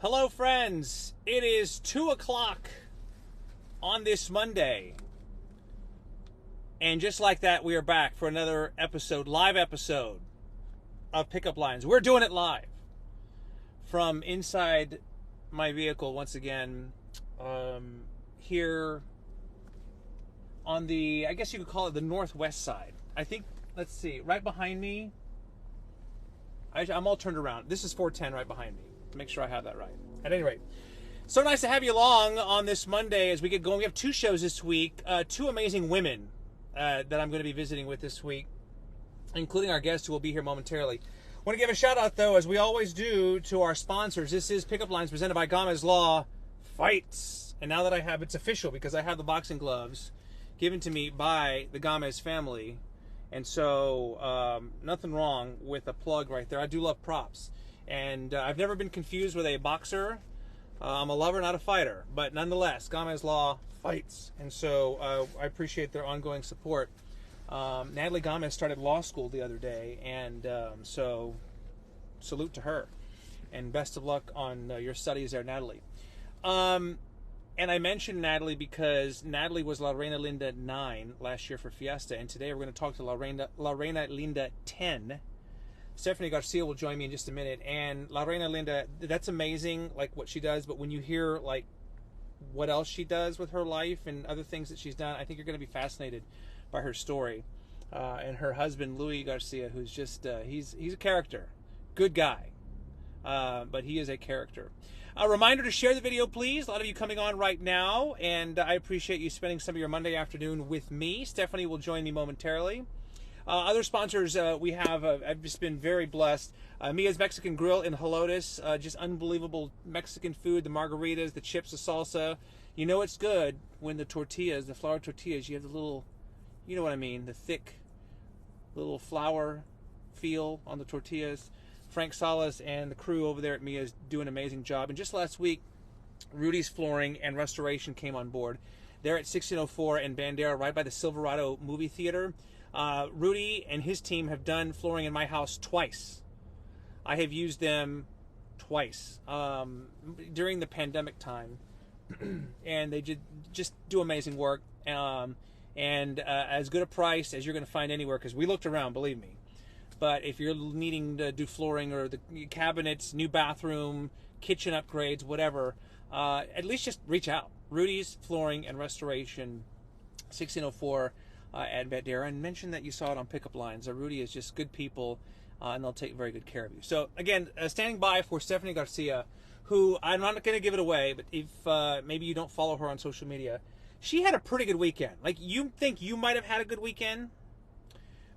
Hello, friends. It is 2 o'clock on this Monday. And just like that, we are back for another episode, live episode of Pickup Lines. We're doing it live from inside my vehicle once again, here on the, I guess you could call it the northwest side. I think, let's see, right behind me, I'm all turned around. This is 410 right behind me. Make sure I have that right. At any rate, so nice to have you along on this Monday as we get going. We have two shows this week, two amazing women that I'm going to be visiting with this week, including our guest who will be here momentarily. I want to give a shout out, though, as we always do, to our sponsors. This is Pickup Lines presented by Gamez Law Fights. And now that I have, it's official because I have the boxing gloves given to me by the Gamez family. And so, nothing wrong with a plug right there. I do love props. And I've never been confused with a boxer. I'm a lover, not a fighter. But nonetheless, Gamez Law Fights. And so I appreciate their ongoing support. Natalie Gamez started law school the other day. And so salute to her. And best of luck on your studies there, Natalie. And I mentioned Natalie because Natalie was La Reina Linda 9 last year for Fiesta. And today we're going to talk to La Reina Linda 10. Stefanie Garcia will join me in just a minute. And La Reina Linda, that's amazing, like what she does. But when you hear like what else she does with her life and other things that she's done, I think you're going to be fascinated by her story. And her husband, Louie Garcia, who's just, he's a character. Good guy. But he is a character. A reminder to share the video, please. A lot of you coming on right now. And I appreciate you spending some of your Monday afternoon with me. Stefanie will join me momentarily. Other sponsors we have, I've just been very blessed. Mia's Mexican Grill in Helotes, just unbelievable Mexican food, the margaritas, the chips, the salsa. You know it's good when the tortillas, the flour tortillas, you have the little, you know what I mean, the thick little flour feel on the tortillas. Frank Salas and the crew over there at Mia's do an amazing job. And just last week, Rudy's Flooring and Restoration came on board. They're at 1604 and Bandera, right by the Silverado movie theater. Rudy and his team have done flooring in my house twice. I have used them twice during the pandemic time, and they just do amazing work, and as good a price as you're going to find anywhere, because we looked around, believe me. But if you're needing to do flooring or the cabinets, new bathroom, kitchen upgrades, whatever, at least just reach out. Rudy's Flooring and Restoration, 1604 at Bandera, and mention that you saw it on Pickup Lines. Rudy is just good people, and they'll take very good care of you. So again, standing by for Stefanie Garcia, who I'm not going to give it away, but if maybe you don't follow her on social media, she had a pretty good weekend. Like, you think you might have had a good weekend?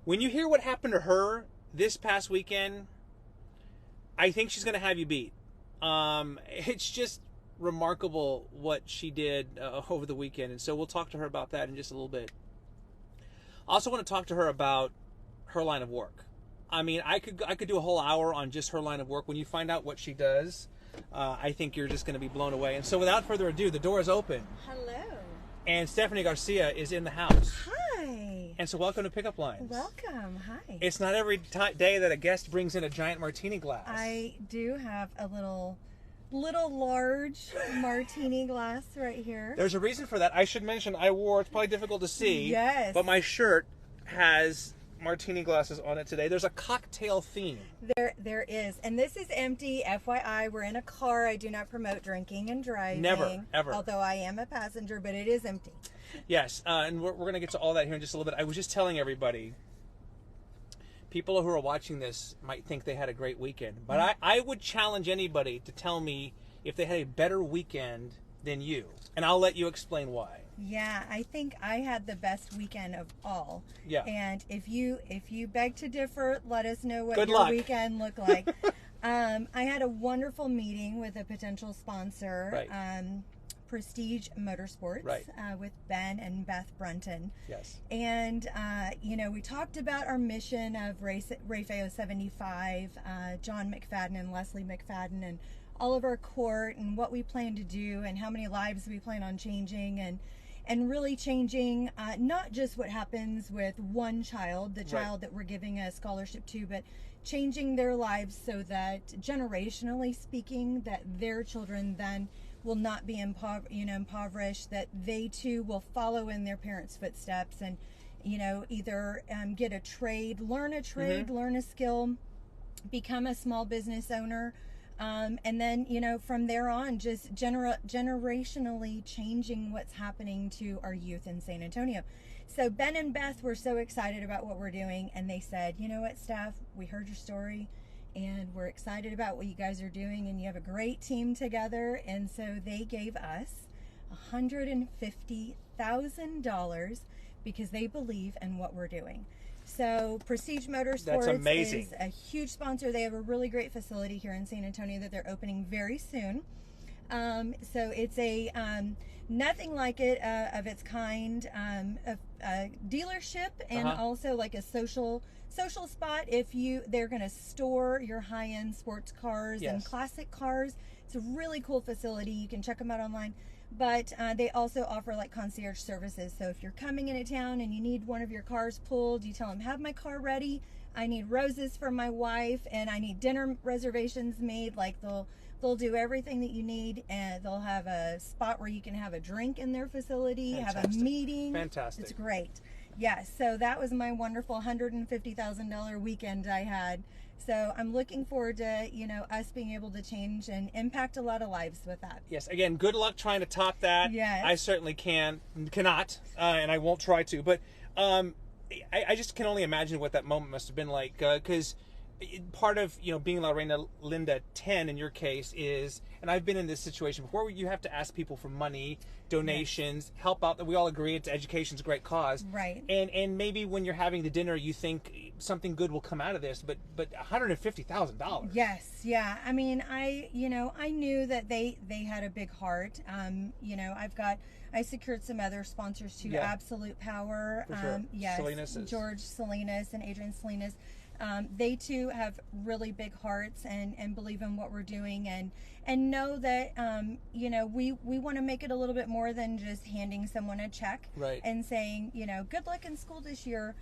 When you hear what happened to her this past weekend, I think she's going to have you beat. It's just remarkable what she did over the weekend, and so we'll talk to her about that in just a little bit. I also want to talk to her about her line of work. I mean, I could do a whole hour on just her line of work. When you find out what she does, I think you're just going to be blown away. And so without further ado, the door is open. Hello. And Stefanie Garcia is in the house. Hi. And so welcome to Pickup Lines. Welcome. Hi. It's not every day that a guest brings in a giant martini glass. I do have a little large martini glass right here. There's a reason for that. I should mention I wore, it's probably difficult to see. Yes. But my shirt has martini glasses on it today. There's a cocktail theme. There is. And this is empty. FYI, we're in a car. I do not promote drinking and driving. Never, ever. Although I am a passenger, but it is empty. Yes, and we're going to get to all that here in just a little bit. I was just telling everybody, people who are watching this might think they had a great weekend. But I would challenge anybody to tell me if they had a better weekend than you. And I'll let you explain why. Yeah, I think I had the best weekend of all. Yeah. And if you beg to differ, let us know what Good your luck. weekend looked like. I had a wonderful meeting with a potential sponsor, Right. Prestige Motorsports, Right. with Ben and Beth Brunton. Yes. And, we talked about our mission of Rayfeo 75, John McFadden and Leslie McFadden, and all of our court and what we plan to do and how many lives we plan on changing. and really changing not just what happens with one child, the child that we're giving a scholarship to, but changing their lives so that generationally speaking, that their children then will not be impoverished, that they too will follow in their parents' footsteps and, either get a trade, learn a skill, become a small business owner. And then, from there on, just generationally changing what's happening to our youth in San Antonio. So Ben and Beth were so excited about what we're doing, and they said, you know what, Steph, we heard your story, and we're excited about what you guys are doing, and you have a great team together. And so they gave us $150,000 because they believe in what we're doing. So Prestige Motorsports is a huge sponsor. They have a really great facility here in San Antonio that they're opening very soon. So it's a nothing like it of its kind, a dealership, and also like a social spot. They're going to store your high-end sports cars and classic cars. It's a really cool facility. You can check them out online. But they also offer like concierge services. So if you're coming into town and you need one of your cars pulled, you tell them, have my car ready. I need roses for my wife, and I need dinner reservations made. Like they'll do everything that you need, and they'll have a spot where you can have a drink in their facility, have a meeting. Fantastic. It's great. Yes, so that was my wonderful $150,000 weekend I had. So I'm looking forward to, us being able to change and impact a lot of lives with that. Yes, again, good luck trying to top that. Yes. I certainly cannot, and I won't try to. But I just can only imagine what that moment must have been like, because part of being La Reina Linda 10 in your case is, and I've been in this situation before, where you have to ask people for money, donations, help out. That we all agree it's education's a great cause, right? And maybe when you're having the dinner, you think something good will come out of this, but $150,000. Yes, yeah. I mean, I knew that they had a big heart. I secured some other sponsors too. Yeah. Absolute Power. For sure. Yes. Salinas George Salinas and Adrian Salinas. They too have really big hearts and believe in what we're doing and know that we want to make it a little bit more than just handing someone a check, right, and saying good luck in school this year.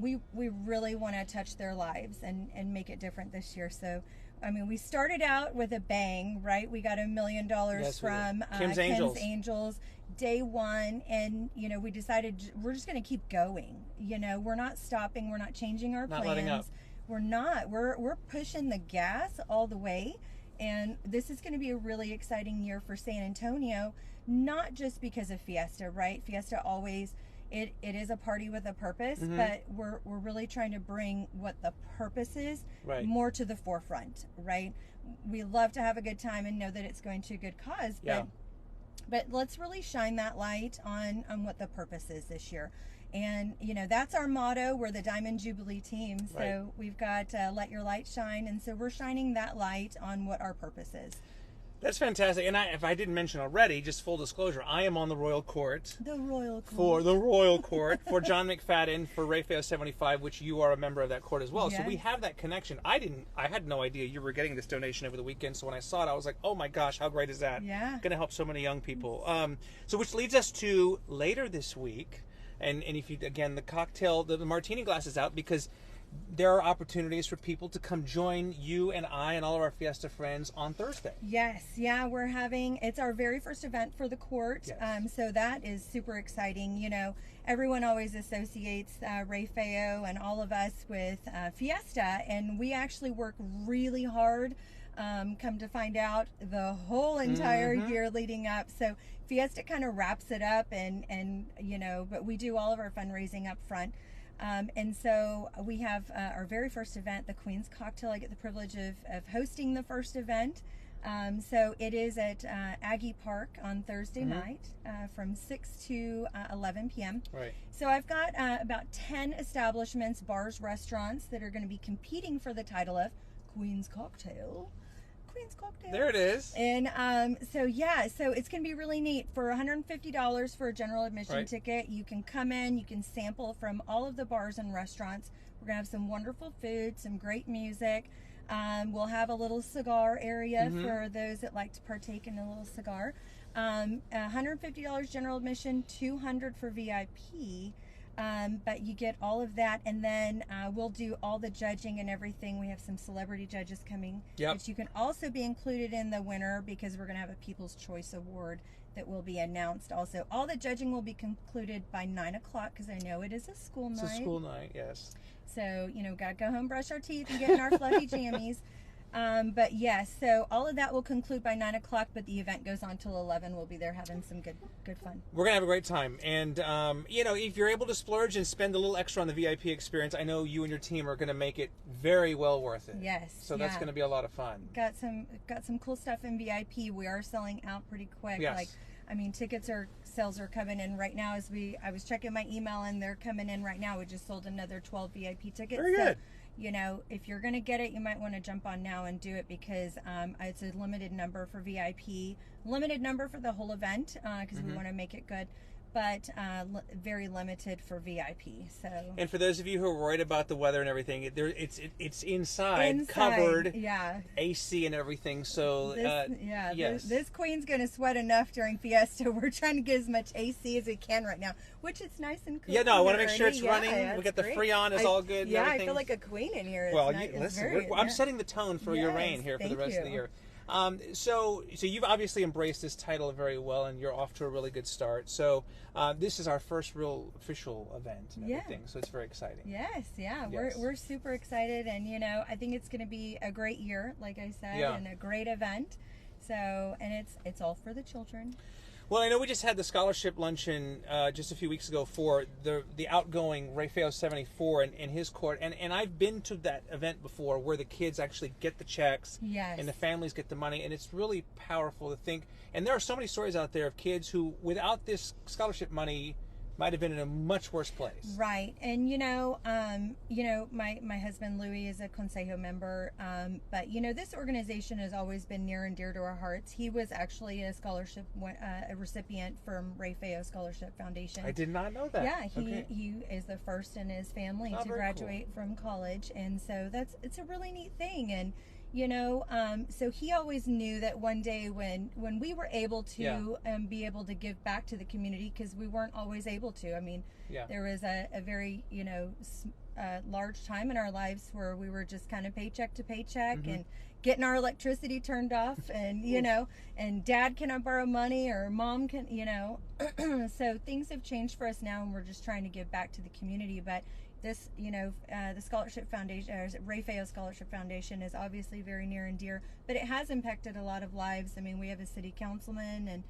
We really want to touch their lives and make it different this year. So I mean, we started out with a bang, right? We got $1 million from Kim's Angels day one, and we decided we're just going to keep going. We're not stopping, we're not changing our plans. Letting up. We're pushing the gas all the way, and this is going to be a really exciting year for San Antonio, not just because of Fiesta, right? Fiesta always it is a party with a purpose, but we're really trying to bring what the purpose is more to the forefront, right? We love to have a good time and know that it's going to a good cause, but let's really shine that light on what the purpose is this year. And that's our motto. We're the Diamond Jubilee team, so we've got let your light shine, and so we're shining that light on what our purpose is. That's fantastic. And if I didn't mention already, just full disclosure, I am on the Royal Court. For John McFadden for Rayfeo 75, which you are a member of that court as well. Yes. So we have that connection. I had no idea you were getting this donation over the weekend. So when I saw it, I was like, oh my gosh, how great is that? Yeah. Going to help so many young people. So which leads us to later this week. And if you, again, the martini glass is out because there are opportunities for people to come join you and I and all of our Fiesta friends on Thursday. Yes, yeah, it's our very first event for the court. Yes. So that is super exciting. Everyone always associates Rayfeo and all of us with Fiesta, and we actually work really hard. Come to find out, the whole entire year leading up. So Fiesta kind of wraps it up, and but we do all of our fundraising up front. And so we have our very first event, the Queen's Cocktail. I get the privilege of hosting the first event. So it is at Aggie Park on Thursday night from 6 to 11 p.m. Right. So I've got about 10 establishments, bars, restaurants that are going to be competing for the title of Queen's Cocktail. There it is. And so it's going to be really neat. For $150 for a general admission ticket, you can come in, you can sample from all of the bars and restaurants. We're going to have some wonderful food, some great music. We'll have a little cigar area for those that like to partake in a little cigar. $150 general admission, $200 for VIP. But you get all of that, and then we'll do all the judging and everything. We have some celebrity judges coming, which you can also be included in the winner, because we're going to have a People's Choice Award that will be announced also. All the judging will be concluded by 9 o'clock, because I know it is a school night. It's a school night, yes. So, got to go home, brush our teeth, and get in our fluffy jammies. But yes, so all of that will conclude by 9 o'clock, but the event goes on till 11. We'll be there having some good fun. We're going to have a great time. And, if you're able to splurge and spend a little extra on the VIP experience, I know you and your team are going to make it very well worth it. Yes. So that's going to be a lot of fun. Got some cool stuff in VIP. We are selling out pretty quick. Yes. Sales are coming in right now. I was checking my email, and they're coming in right now. We just sold another 12 VIP tickets. Very good. If you're going to get it, you might want to jump on now and do it, because it's a limited number for VIP, limited number for the whole event, because we want to make it good, but very limited for VIP. So. And for those of you who are worried about the weather and everything, it's inside, covered, AC and everything. So yes. This queen's going to sweat enough during Fiesta. We're trying to get as much AC as we can right now, which it's nice and cool. Yeah, no, I want to make sure it's running. We got the Freon is all good. Yeah, I feel like a queen in here. Well, listen, I'm setting the tone for your reign here for the rest of the year. So you've obviously embraced this title very well, and you're off to a really good start. So this is our first real official event and everything, so it's very exciting. Yes. We're super excited, and I think it's going to be a great year, like I said, and a great event. So, and it's all for the children. Well, I know we just had the scholarship luncheon just a few weeks ago for the outgoing Raphael 74 and his court, and I've been to that event before where the kids actually get the checks and the families get the money, and it's really powerful to think. And there are so many stories out there of kids who, without this scholarship money, might have been in a much worse place. Right. And my husband Louie is a Consejo member, but this organization has always been near and dear to our hearts. He was actually a scholarship a recipient from Raphael Scholarship Foundation. I did not know that. Yeah, he is the first in his family to graduate from college, and so it's a really neat thing. And so he always knew that one day when we were able to be able to give back to the community, because we weren't always able to. I mean, there was a very large time in our lives where we were just kind of paycheck to paycheck and getting our electricity turned off, and and dad cannot borrow money, or mom can, so things have changed for us now, and we're just trying to give back to the community. But this, the Scholarship Foundation, Raphael Scholarship Foundation, is obviously very near and dear, but it has impacted a lot of lives. I mean, we have a city councilman, and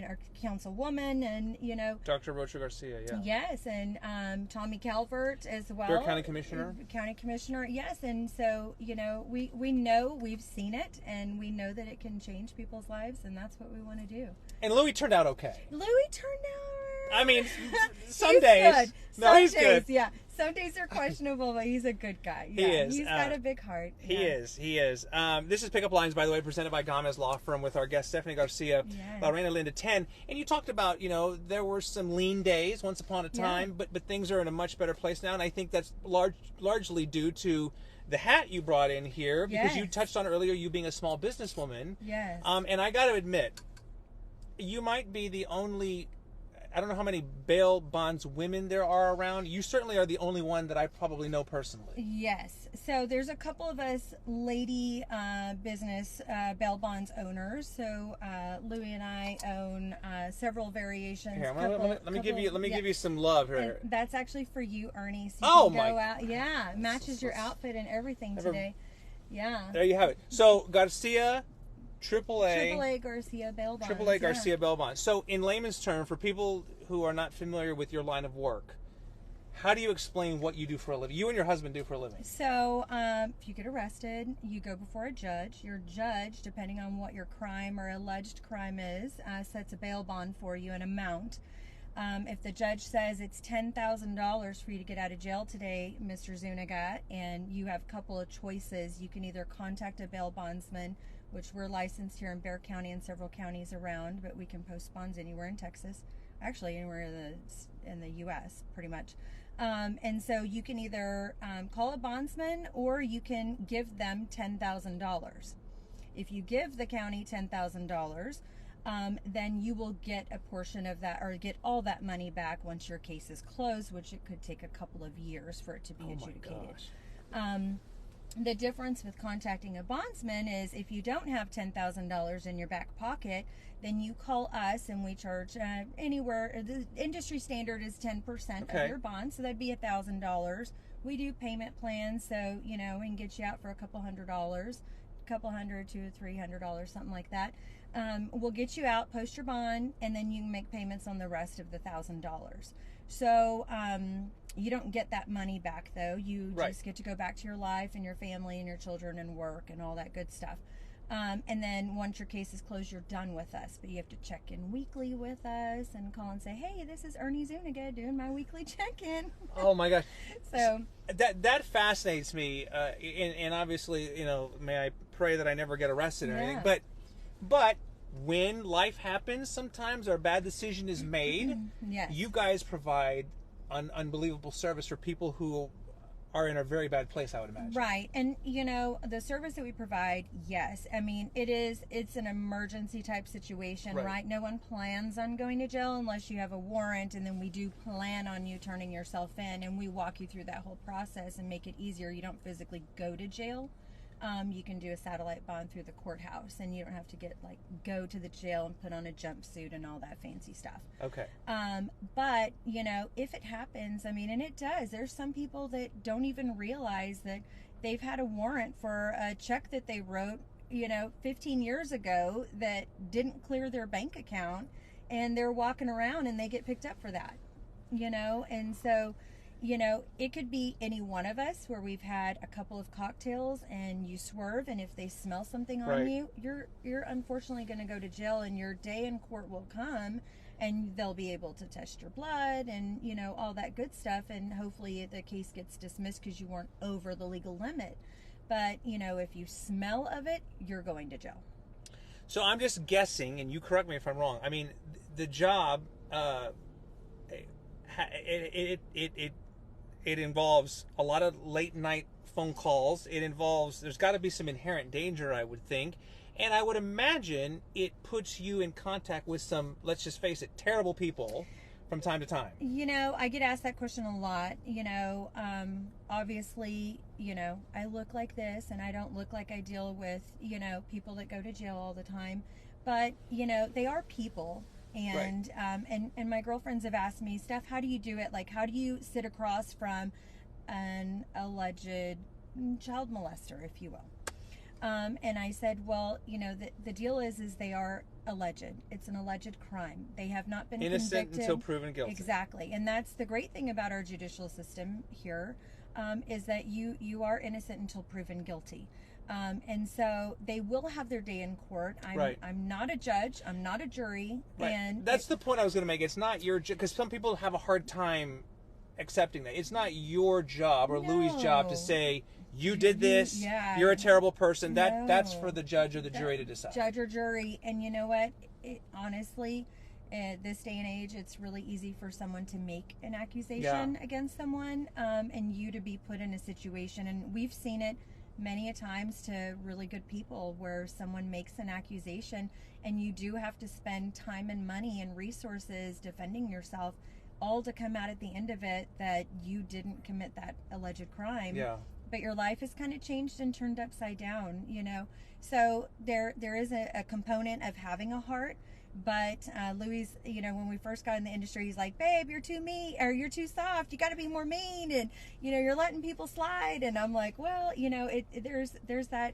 our councilwoman, and Dr. Rocha Garcia, yes, and Tommy Calvert as well. Your county commissioner. Yes, and so we know, we've seen it, and we know that it can change people's lives, and that's what we want to do. And Louie turned out okay. Louie turned out. I mean, some days. He's good. Yeah. Some days are questionable, but he's a good guy. Yeah, he is. He's got a big heart. He is. This is Pickup Lines, by the way, presented by Gamez Law Firm with our guest, Stefanie Garcia, Reina Linda 10. And you talked about, there were some lean days once upon a time, but things are in a much better place now. And I think that's largely due to the hat you brought in here, because you touched on earlier, you being a small businesswoman. Yes. And I got to admit, you might be the only... I don't know how many bail bonds women there are around. You certainly are the only one that I probably know personally. Yes. So there's a couple of us lady business bail bonds owners. So Louie and I own several variations. Here, let me give you some love here. And that's actually for you, Ernie. So you can go out. Yeah, matches your outfit and everything today. Yeah. There you have it. So Garcia. AAA Garcia bail bonds. AAA Garcia bail bonds. So, in layman's term, for people who are not familiar with your line of work, how do you explain what you do for a living? You and your husband do for a living. So, if you get arrested, you go before a judge. Your judge, depending on what your crime or alleged crime is, sets a bail bond for you, an amount. If the judge says it's $10,000 for you to get out of jail today, Mr. Zuniga, and you have a couple of choices, you can either contact a bail bondsman, which we're licensed here in Bexar County and several counties around, but we can post bonds anywhere in Texas, actually anywhere in the U.S. pretty much. And so you can either call a bondsman, or you can give them $10,000. If you give the county $10,000, then you will get a portion of that, or get all that money back once your case is closed, which it could take a couple of years for it to be adjudicated. The difference with contacting a bondsman is if you don't have $10,000 in your back pocket, then you call us and we charge anywhere. The industry standard is 10% of your bond, so that'd be $1,000. We do payment plans, so we can get you out for a couple $100, $200 to $300, something like that. We'll get you out, post your bond, and then you can make payments on the rest of the $1,000. So you don't get that money back, though. You just get to go back to your life and your family and your children and work and all that good stuff. And then once your case is closed, you're done with us. But you have to check in weekly with us and call and say, hey, this is Ernie Zuniga doing my weekly check-in. Oh, my gosh. So that fascinates me. And obviously, may I pray that I never get arrested or anything. But when life happens sometimes, or a bad decision is made, you guys provide unbelievable service for people who are in a very bad place, I would imagine. Right. And the service that we provide, yes, I mean, it's an emergency type situation, right? No one plans on going to jail unless you have a warrant, and then we do plan on you turning yourself in, and we walk you through that whole process and make it easier. You don't physically go to jail. You can do a satellite bond through the courthouse, and you don't have to go to the jail and put on a jumpsuit and all that fancy stuff. Okay. But if it happens, I mean, and it does, there's some people that don't even realize that they've had a warrant for a check that they wrote, 15 years ago that didn't clear their bank account, and they're walking around and they get picked up for that, and so it could be any one of us where we've had a couple of cocktails and you swerve, and if they smell something on you, you're unfortunately going to go to jail, and your day in court will come, and they'll be able to test your blood and all that good stuff, and hopefully the case gets dismissed because you weren't over the legal limit. But if you smell of it, you're going to jail. So I'm just guessing, and you correct me if I'm wrong. I mean, the job it involves a lot of late night phone calls. There's got to be some inherent danger, I would think. And I would imagine it puts you in contact with some, let's just face it, terrible people from time to time. I get asked that question a lot. Obviously, I look like this, and I don't look like I deal with, people that go to jail all the time. But, they are people. And and my girlfriends have asked me, Steph, how do you do it? Like, how do you sit across from an alleged child molester, if you will? And I said, well, the deal is they are alleged. It's an alleged crime. They have not been innocent convicted until proven guilty. Exactly. And that's the great thing about our judicial system here, is that you are innocent until proven guilty. And so they will have their day in court. I'm not a judge. I'm not a jury. Right. And that's the point I was going to make. It's not your job, because some people have a hard time accepting that. It's not your job or Louie's job to say, you did this, you're a terrible person. That's for the judge or the jury to decide. Judge or jury. And you know what? Honestly, this day and age, it's really easy for someone to make an accusation against someone, and you to be put in a situation. And we've seen it many a times to really good people where someone makes an accusation, and you do have to spend time and money and resources defending yourself, all to come out at the end of it that you didn't commit that alleged crime. But your life has kind of changed and turned upside down, So there is a component of having a heart. But Louie's, when we first got in the industry, he's like, babe, you're too mean, or you're too soft. You got to be more mean, and you're letting people slide. And I'm like, well, there's that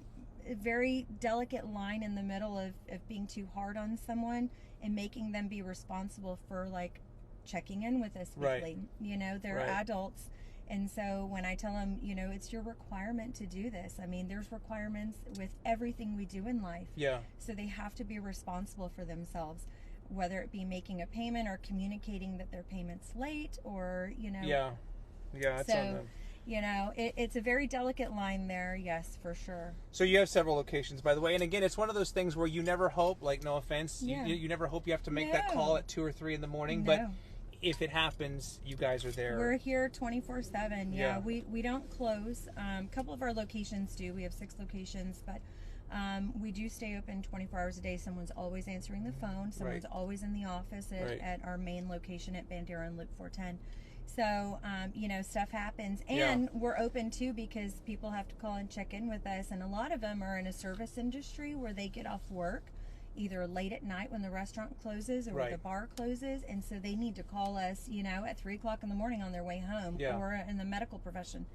very delicate line in the middle of being too hard on someone and making them be responsible for checking in with us weekly. They're adults. And so when I tell them, it's your requirement to do this. I mean, there's requirements with everything we do in life. So they have to be responsible for themselves, whether it be making a payment or communicating that their payment's late, or, it's on them. It's a very delicate line there. Yes, for sure. So you have several locations, by the way. And again, it's one of those things where you never hope, no offense, you never hope you have to make that call at 2 or 3 in the morning. But if it happens, you guys are there. We're here 24/7. We don't close. A couple of our locations do. We have 6 locations, but We do stay open 24 hours a day. Someone's always answering the phone. Someone's always in the office at our main location at Bandera and Loop 410. So, you know, stuff happens. And we're open, too, because people have to call and check in with us. And a lot of them are in a service industry where they get off work either late at night when the restaurant closes or the bar closes. And so they need to call us, you know, at 3 o'clock in the morning on their way home. Or in the medical profession.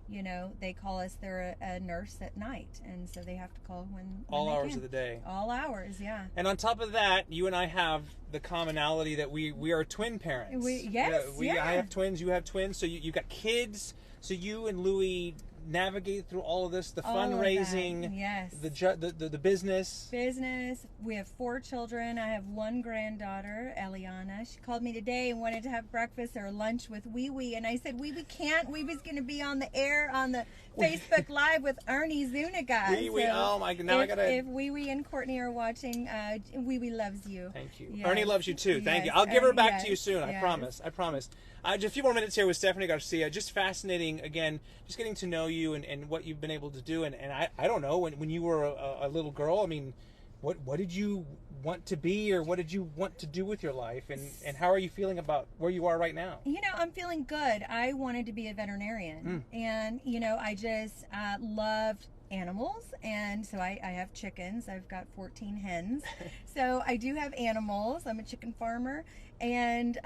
You know, they call us, they're a nurse at night, and so they have to call when all they hours can. of the day. All hours, yeah. And on top of that, you and I have the commonality that we are twin parents. I have twins, you have twins, so you got kids, so you and Louie navigate through all of this, the fundraising, the business. We have 4 children. I have 1 granddaughter, Eliana. She called me today and wanted to have breakfast or lunch with Wee, and I said, Wee can't. Wee's going to be on the air on the Facebook Live with Ernie Zuniga. Wee, oh my God, now I gotta... If Wee and Courtney are watching, Wee loves you. Thank you. Ernie loves you too. Thank you. I'll give her back to you soon. I promise. Just a few more minutes here with Stefanie Garcia. Just fascinating, again, just getting to know you and what you've been able to do. And I don't know, when you were a little girl, I mean, what did you want to be, or what did you want to do with your life? And how are you feeling about where you are right now? You know, I'm feeling good. I wanted to be a veterinarian. And, you know, I just loved animals, and so I have chickens. I've got 14 hens. So I do have animals. I'm a chicken farmer. And,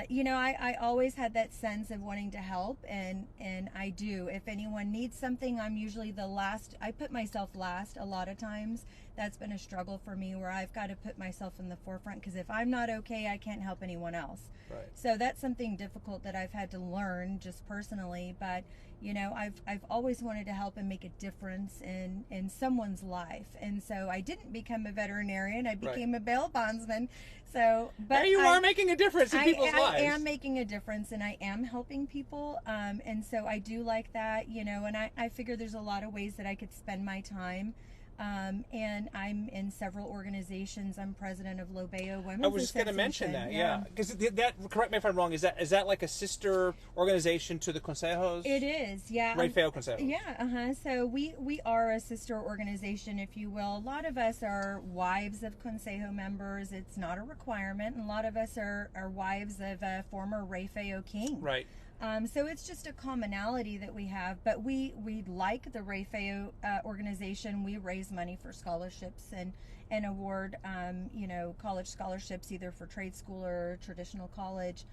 you know, I always had that sense of wanting to help, and I do. If anyone needs something, I'm usually the last. I put myself last a lot of times. That's been a struggle for me, where I've got to put myself in the forefront, because if I'm not okay, I can't help anyone else. Right. So that's something difficult that I've had to learn just personally. But, you know, I've always wanted to help and make a difference in someone's life. And so I didn't become a veterinarian. I became a bail bondsman. So, but now you are making a difference in people's lives. I am making a difference, and I am helping people. And so I do like that, you know, and I figure there's a lot of ways that I could spend my time. And I'm in several organizations. I'm president of Lobeo Women's I was just going to mention that, because that, correct me if I'm wrong, is that like a sister organization to the consejos? It is, yeah. Right, feo consejos. Yeah, So we are a sister organization, if you will. A lot of us are wives of consejo members. It's not a requirement. And a lot of us are wives of a former Rey Feo king. Right. So it's just a commonality that we have, but we like the Rey Feo organization. We raise money for scholarships and award, you know, college scholarships, either for trade school or traditional college.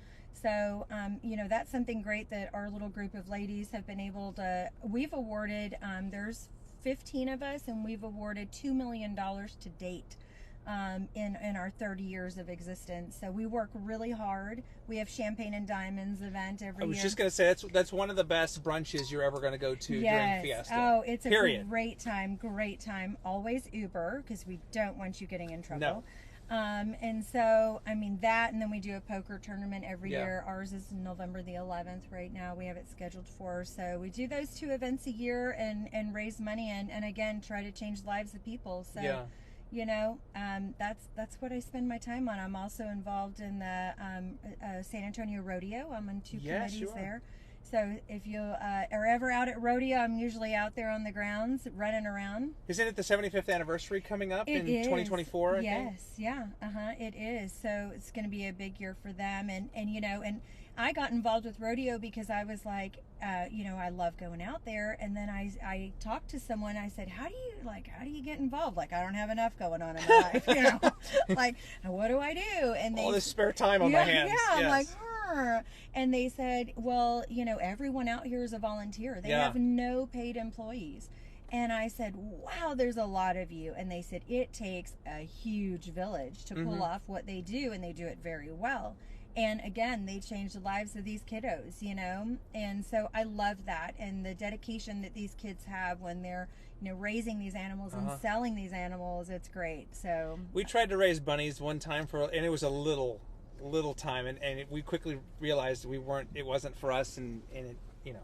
So, you know, that's something great that our little group of ladies have been able to. We've awarded, there's 15 of us, and we've awarded $2 million to date. In our 30 years of existence. So we work really hard. We have Champagne and Diamonds event every year. I was just going to say, that's one of the best brunches you're ever going to go to during Fiesta. Oh, it's a great time. Always Uber, because we don't want you getting in trouble. No. And so, I mean, that, and then we do a poker tournament every year. Ours is November the 11th right now. We have it scheduled for. So we do those 2 events a year and raise money and again, try to change the lives of people. So, you know, that's what I spend my time on. I'm also involved in the San Antonio Rodeo. I'm on 2 committees there. So if you are ever out at rodeo, I'm usually out there on the grounds running around. Isn't it the 75th anniversary coming up in 2024? I think? Yeah, it is. So it's going to be a big year for them, and you know, and I got involved with rodeo because I was like, you know, I love going out there, and then I talked to someone. I said, how do you get involved? Like, I don't have enough going on in my life, you know. Like, what do I do? And all this spare time on my hands. Yeah, I'm like, and they said, well, you know, everyone out here is a volunteer. They have no paid employees. And I said, wow, there's a lot of you. And they said, it takes a huge village to pull off what they do, and they do it very well. And again, they change the lives of these kiddos, you know. And so I love that, and the dedication that these kids have when they're, you know, raising these animals and selling these animals. It's great. So we tried to raise bunnies one time and it was a little time, and we quickly realized it wasn't for us, and it, you know,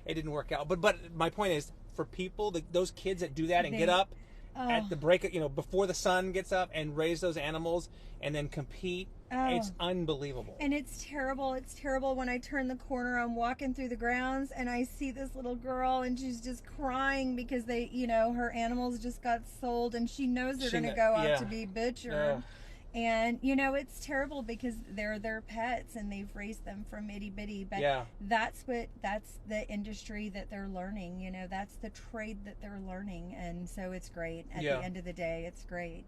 it didn't work out. But my point is, for people, those kids that do that and get up at the break, you know, before the sun gets up and raise those animals and then compete It's unbelievable. And it's terrible. It's terrible when I turn the corner, I'm walking through the grounds and I see this little girl and she's just crying because they, her animals just got sold and she knows they're going to go out to be butchered. And, it's terrible because they're their pets and they've raised them from itty bitty. But that's the industry that they're learning, that's the trade that they're learning. And so it's great. At the end of the day, it's great,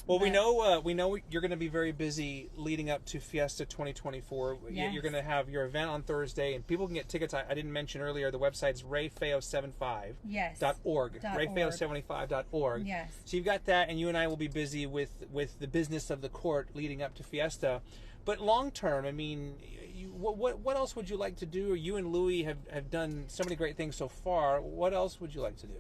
Well, we know you're going to be very busy leading up to Fiesta 2024. Yes. You're going to have your event on Thursday, and people can get tickets. I didn't mention earlier, the website's rayfeo75.org. Yes. Rayfeo75.org. Yes. So you've got that, and you and I will be busy with the business of the court leading up to Fiesta. But long term, I mean, what else would you like to do? You and Louie have done so many great things so far. What else would you like to do?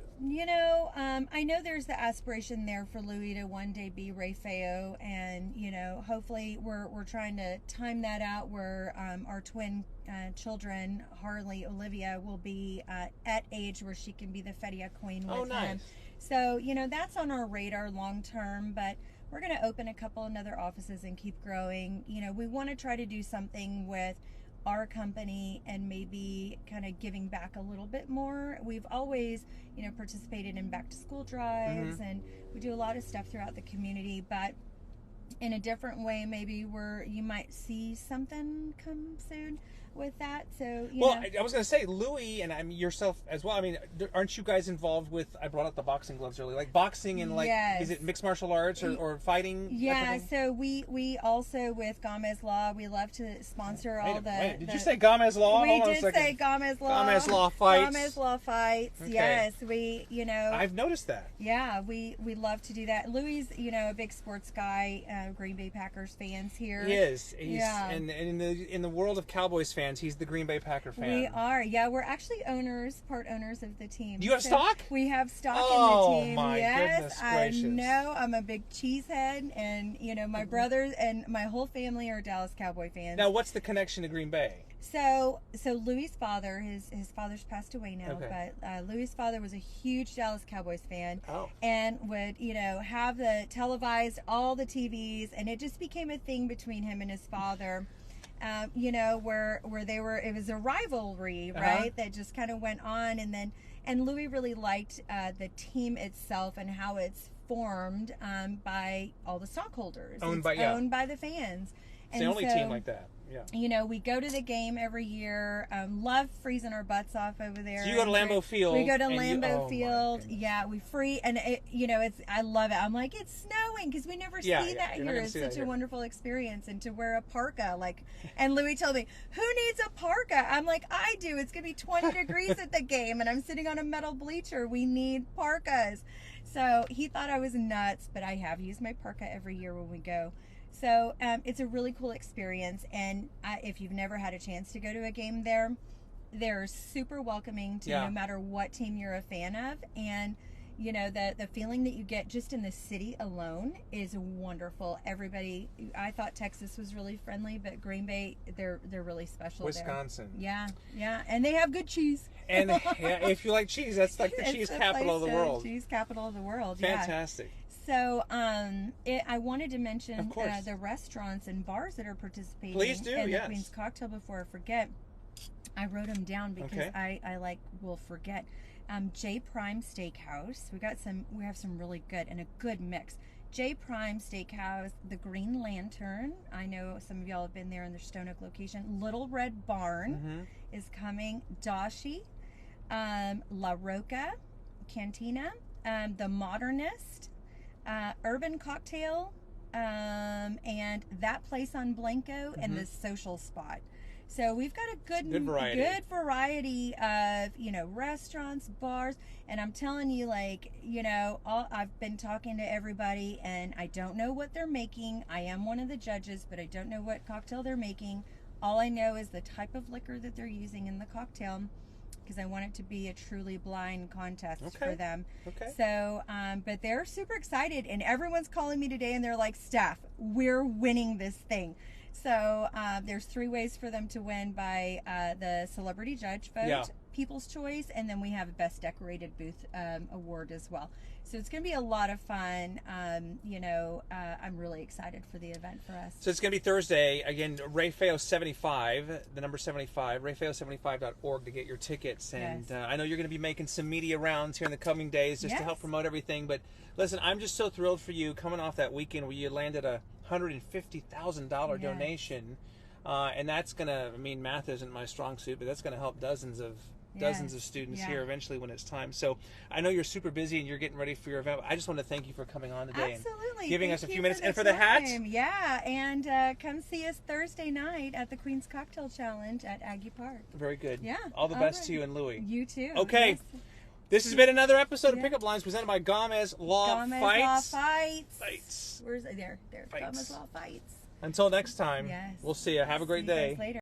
I know there's the aspiration there for Louie to one day be Ray Feo, and hopefully we're trying to time that out where our twin children, Harley, Olivia, will be at age where she can be the Feria Queen with him. So that's on our radar long term, but we're going to open a couple another offices and keep growing. We want to try to do something with our company and maybe kind of giving back a little bit more. We've always, participated in back to school drives, and we do a lot of stuff throughout the community, but in a different way, maybe where you might see something come soon with that. So I was going to say Louie and yourself as well. I mean, aren't you guys involved with? I brought up the boxing gloves earlier, like boxing and is it mixed martial arts or fighting? Yeah. So we also with Gamez Law, we love to sponsor Did you say Gamez Law? We did say Gamez Law. Gamez Law fights. Gamez Law fights. Okay. Yes, we I've noticed that. Yeah, we love to do that. Louie's a big sports guy. Green Bay Packers fans here. He is. And in the world of Cowboys fans, he's the Green Bay Packer fan. We are. Yeah, we're actually part owners of the team. Do you have stock? We have stock in the team. Oh my goodness gracious! I know. I'm a big cheesehead, and my brothers and my whole family are Dallas Cowboy fans. Now, what's the connection to Green Bay? So Louie's father, his father's passed away now, but Louie's father was a huge Dallas Cowboys fan, and would have the televised all the TVs, and it just became a thing between him and his father. Where they were, it was a rivalry, right? That just kind of went on, and Louie really liked the team itself and how it's formed by all the stockholders, owned by the fans. It's the only team like that. Yeah. We go to the game every year. Love freezing our butts off over there. So you go to Lambeau Field. We go to Lambeau Field. Yeah, we free, and I love it. I'm like, it's snowing because we never see that here. It's such a wonderful experience, and to wear a parka, and Louie told me, who needs a parka? I'm like, I do. It's gonna be 20 degrees at the game, and I'm sitting on a metal bleacher. We need parkas. So he thought I was nuts, but I have used my parka every year when we go. So it's a really cool experience, and if you've never had a chance to go to a game there, they're super welcoming to no matter what team you're a fan of, and the feeling that you get just in the city alone is wonderful. Everybody, I thought Texas was really friendly, but Green Bay, they're really special. Wisconsin, there. Yeah, and they have good cheese. And if you like cheese, that's like the cheese capital of the world. Cheese capital of the world. Fantastic. So I wanted to mention the restaurants and bars that are participating. Please do, in the Queen's Cocktail before I forget. I wrote them down because I will forget. J Prime Steakhouse. We have some really good and a good mix. J Prime Steakhouse, the Green Lantern. I know some of y'all have been there in their Stone Oak location. Little Red Barn is coming. Dashi, La Roca Cantina, The Modernist, Urban Cocktail, and That Place on Blanco, and The Social Spot. So we've got a good variety of, restaurants, bars, and I'm telling you, I've been talking to everybody, and I don't know what they're making. I am one of the judges, but I don't know what cocktail they're making. All I know is the type of liquor that they're using in the cocktail, because I want it to be a truly blind contest for them. Okay. So, but they're super excited, and everyone's calling me today, and they're like, Steph, we're winning this thing. So there's 3 ways for them to win by the celebrity judge vote, People's Choice, and then we have a Best Decorated Booth award as well. So it's going to be a lot of fun. You know, I'm really excited for the event for us. So it's going to be Thursday. Again, RayFeo75, the number 75, rayfeo75.org to get your tickets. And Yes. I know you're going to be making some media rounds here in the coming days just to help promote everything. But listen, I'm just so thrilled for you coming off that weekend where you landed a $150,000 donation. And that's going to, I mean, math isn't my strong suit, but that's going to help dozens of students here eventually when it's time. So I know you're super busy and you're getting ready for your event. I just want to thank you for coming on today Absolutely. and giving us a Thank few you minutes. for And for the the hat, time. Yeah, and come see us Thursday night at the Queen's Cocktail Challenge at Aggie Park. very good. Yeah. All the best to you and Louie. You too. Okay. Yes. This has been another episode of Pickup Lines presented by Gamez Law Gamez Fights. Law Fights. Fights. Where's there? Fights. Gamez Law Fights. Until next time, Yes. we'll see you. Have a great See you day. guys later.